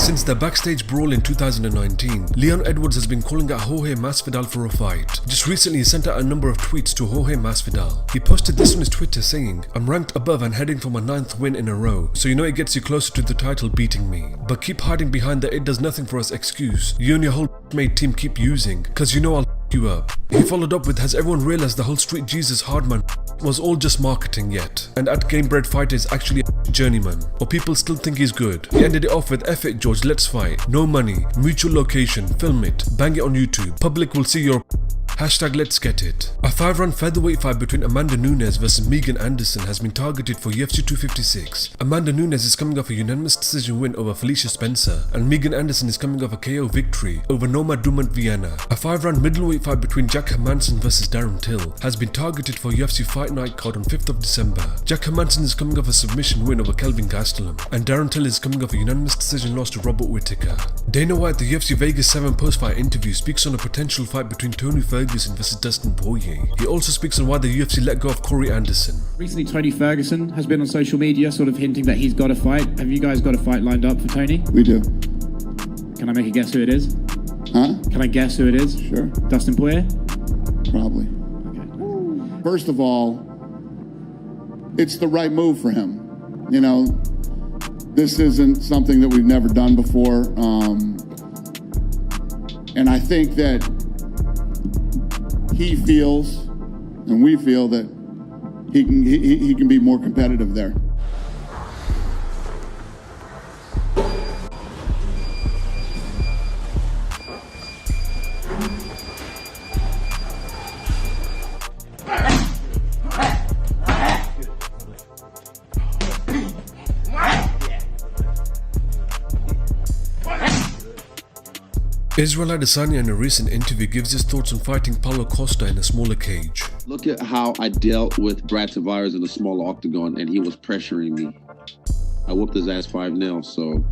Since their backstage brawl in 2019, Leon Edwards has been calling out Jorge Masvidal for a fight. Just recently he sent out a number of tweets to Jorge Masvidal. He posted this on his Twitter saying, "I'm ranked above and heading for my 9th win in a row, so you know it gets you closer to the title beating me. But keep hiding behind the 'it does nothing for us' excuse you and your whole mate team keep using, cause you know I'll you up." He followed up with, "Has everyone realized the whole Street Jesus Hardman was all just marketing yet? And at Gamebred Fighter is actually a journeyman, or people still think he's good?" He ended it off with, "F it George, let's fight. No money, mutual location, film it, bang it on YouTube. Public will see your Hashtag let's get it." A 5-round featherweight fight between Amanda Nunes versus Megan Anderson has been targeted for UFC 256. Amanda Nunes is coming off a unanimous decision win over Felicia Spencer, and Megan Anderson is coming off a KO victory over Norma Dumont Viana. A 5-round middleweight fight between Jack Hermansson versus Darren Till has been targeted for UFC Fight Night card on 5th of December. Jack Hermansson is coming off a submission win over Kelvin Gastelum, and Darren Till is coming off a unanimous decision loss to Robert Whittaker. Dana White, the UFC Vegas 7 post-fight interview, speaks on a potential fight between Tony Ferguson versus Dustin Poirier. He also speaks on why the UFC let go of Corey Anderson. Recently, Tony Ferguson has been on social media sort of hinting that he's got a fight. Have you guys got a fight lined up for Tony? We do. Can I make a guess who it is? Huh? Can I guess who it is? Sure. Dustin Poirier? Probably. Okay. First of all, it's the right move for him. You know, this isn't something that we've never done before. And I think that he feels, and we feel, that he can be more competitive there. Israel Adesanya in a recent interview gives his thoughts on fighting Paulo Costa in a smaller cage. "Look at how I dealt with Brad Tavares in a smaller octagon, and he was pressuring me. I whooped his ass 5-0, so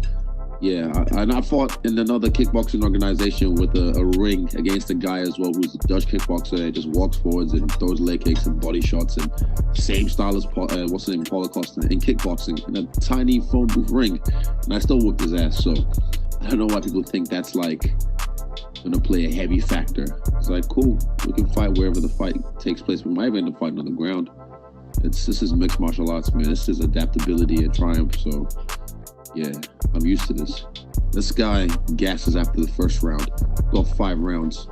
yeah. And I fought in another kickboxing organization with a ring against a guy as well who's a Dutch kickboxer. He just walks forwards and throws leg kicks and body shots, and same style as Paulo Costa in kickboxing in a tiny phone booth ring, and I still whooped his ass. So I don't know why people think that's like gonna play a heavy factor. It's like, cool, we can fight wherever the fight takes place. We might even end up fighting on the ground. This is mixed martial arts, man. This is adaptability and triumph. So yeah, I'm used to this. This guy gasses after the first round. Go 5 rounds.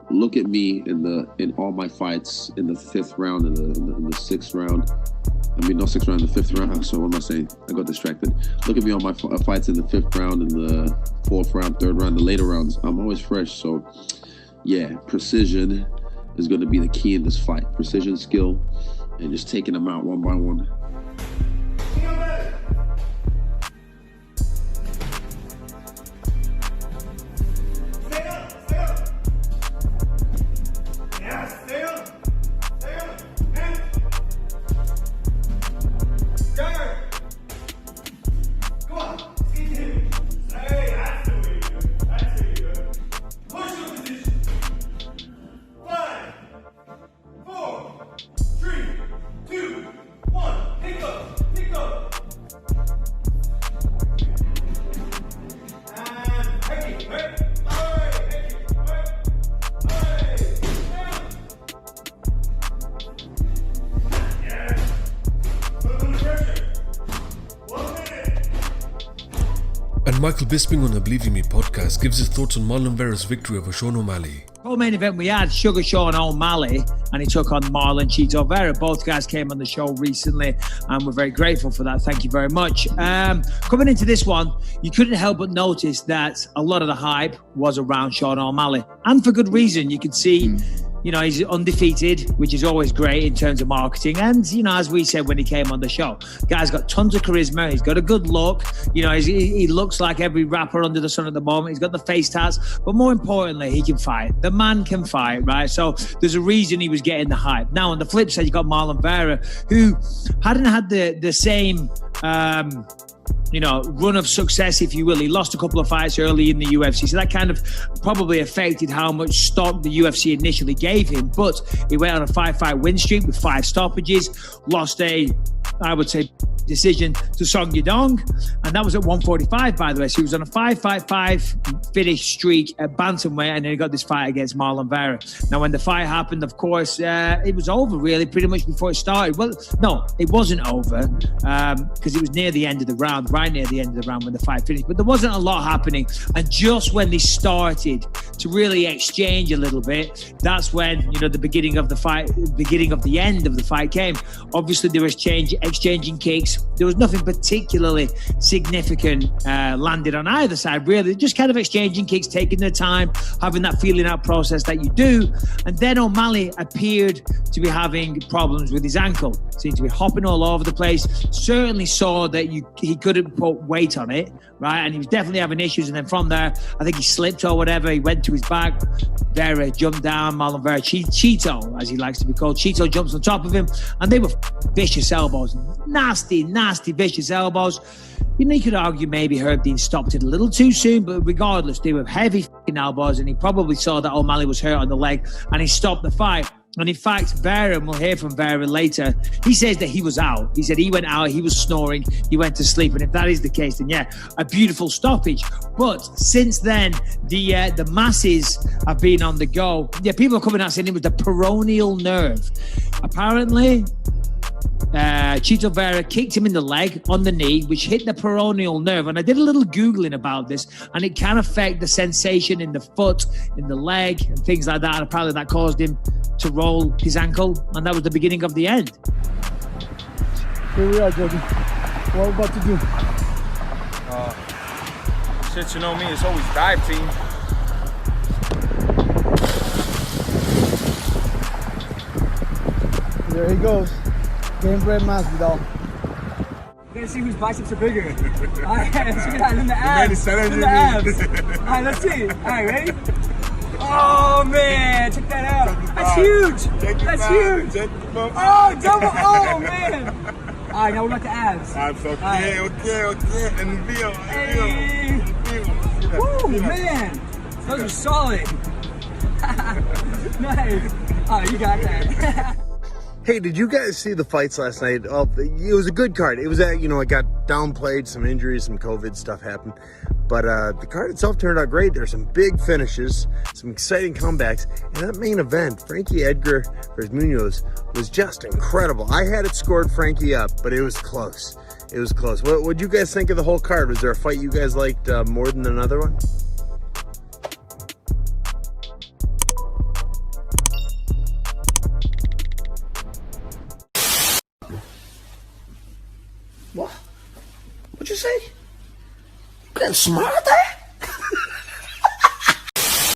Look at me in all my fights in the 5th round and in the 6th round. I mean, not 6th round, the 5th round. So what am I saying? I got distracted. Look at me on my fights in the 5th round, and the 4th round, 3rd round, the later rounds. I'm always fresh. So yeah, precision is going to be the key in this fight. Precision, skill, and just taking them out one by one. And Michael Bisping on the Believe in Me podcast gives his thoughts on Marlon Vera's victory over Sean O'Malley. Co-main event we had Sugar Sean O'Malley, and he took on Marlon Cheeto Vera. Both guys came on the show recently, and we're very grateful for that. Thank you very much. Coming into this one, you couldn't help but notice that a lot of the hype was around Sean O'Malley, and for good reason. You could see, you know, he's undefeated, which is always great in terms of marketing. And, you know, as we said when he came on the show, guy's got tons of charisma. He's got a good look. You know, he looks like every rapper under the sun at the moment. He's got the face tats. But more importantly, he can fight. The man can fight, right? So there's a reason he was getting the hype. Now, on the flip side, you got Marlon Vera, who hadn't had the same... run of success, if you will. He lost a couple of fights early in the UFC, so that kind of probably affected how much stock the UFC initially gave him. But he went on a 5-fight win streak with 5 stoppages, lost I would say, decision to Song Yadong, and that was at 145, by the way. So he was on a 5-5-5 finish streak at bantamweight, and then he got this fight against Marlon Vera. Now, when the fight happened, of course, it was over really pretty much before it started. Well, no, it wasn't over because it was near the end of the round, right near the end of the round when the fight finished. But there wasn't a lot happening, and just when they started to really exchange a little bit, that's when, you know, the beginning of the fight, beginning of the end of the fight came. Obviously, they were exchanging kicks. There was nothing particularly significant landed on either side, really. Just kind of exchanging kicks, taking their time, having that feeling out process that you do. And then OMalley appeared to be having problems with his ankle. Seemed to be hopping all over the place. Certainly saw that he couldn't put weight on it, right? And he was definitely having issues. And then from there, I think he slipped or whatever. He went to his back. Vera jumped down. Marlon Vera, Cheeto, as he likes to be called. Cheeto jumps on top of him. And they were vicious elbows. Nasty, nasty, vicious elbows. You know, you could argue maybe Herb Dean stopped it a little too soon, but regardless, they were heavy elbows, and he probably saw that OMalley was hurt on the leg, and he stopped the fight. And in fact, Vera, and we'll hear from Vera later, he says that he was out. He said he went out, he was snoring, he went to sleep. And if that is the case, then yeah, a beautiful stoppage. But since then, the masses have been on the go. Yeah, people are coming out saying it was the peroneal nerve. Apparently, Chito Vera kicked him in the leg on the knee, which hit the peroneal nerve. And I did a little Googling about this, and it can affect the sensation in the foot, in the leg, and things like that. And apparently that caused him to roll his ankle, and that was the beginning of the end. Here we are, Jordan. What are we about to do? Shit, you know me, it's always dive team. There he goes. Game bred Masvidal. We're gonna see whose biceps are bigger. Alright, let's check it out. In the abs. In the abs. Alright, let's see. Alright, ready? Oh man, check that out. That's huge. That's huge. Oh, double. Oh man. Alright, now what about the abs? Abs, okay, okay. And feel. Hey. Woo, man. Those are solid. Nice. Oh, you got that. Hey, did you guys see the fights last night? Oh, it was a good card. It was, it got downplayed, some injuries, some COVID stuff happened. But the card itself turned out great. There's some big finishes, some exciting comebacks. And that main event, Frankie Edgar versus Munoz, was just incredible. I had it scored Frankie up, but it was close. It was close. What'd you guys think of the whole card? Was there a fight you guys liked more than another one? What? What'd you say? You getting smart there?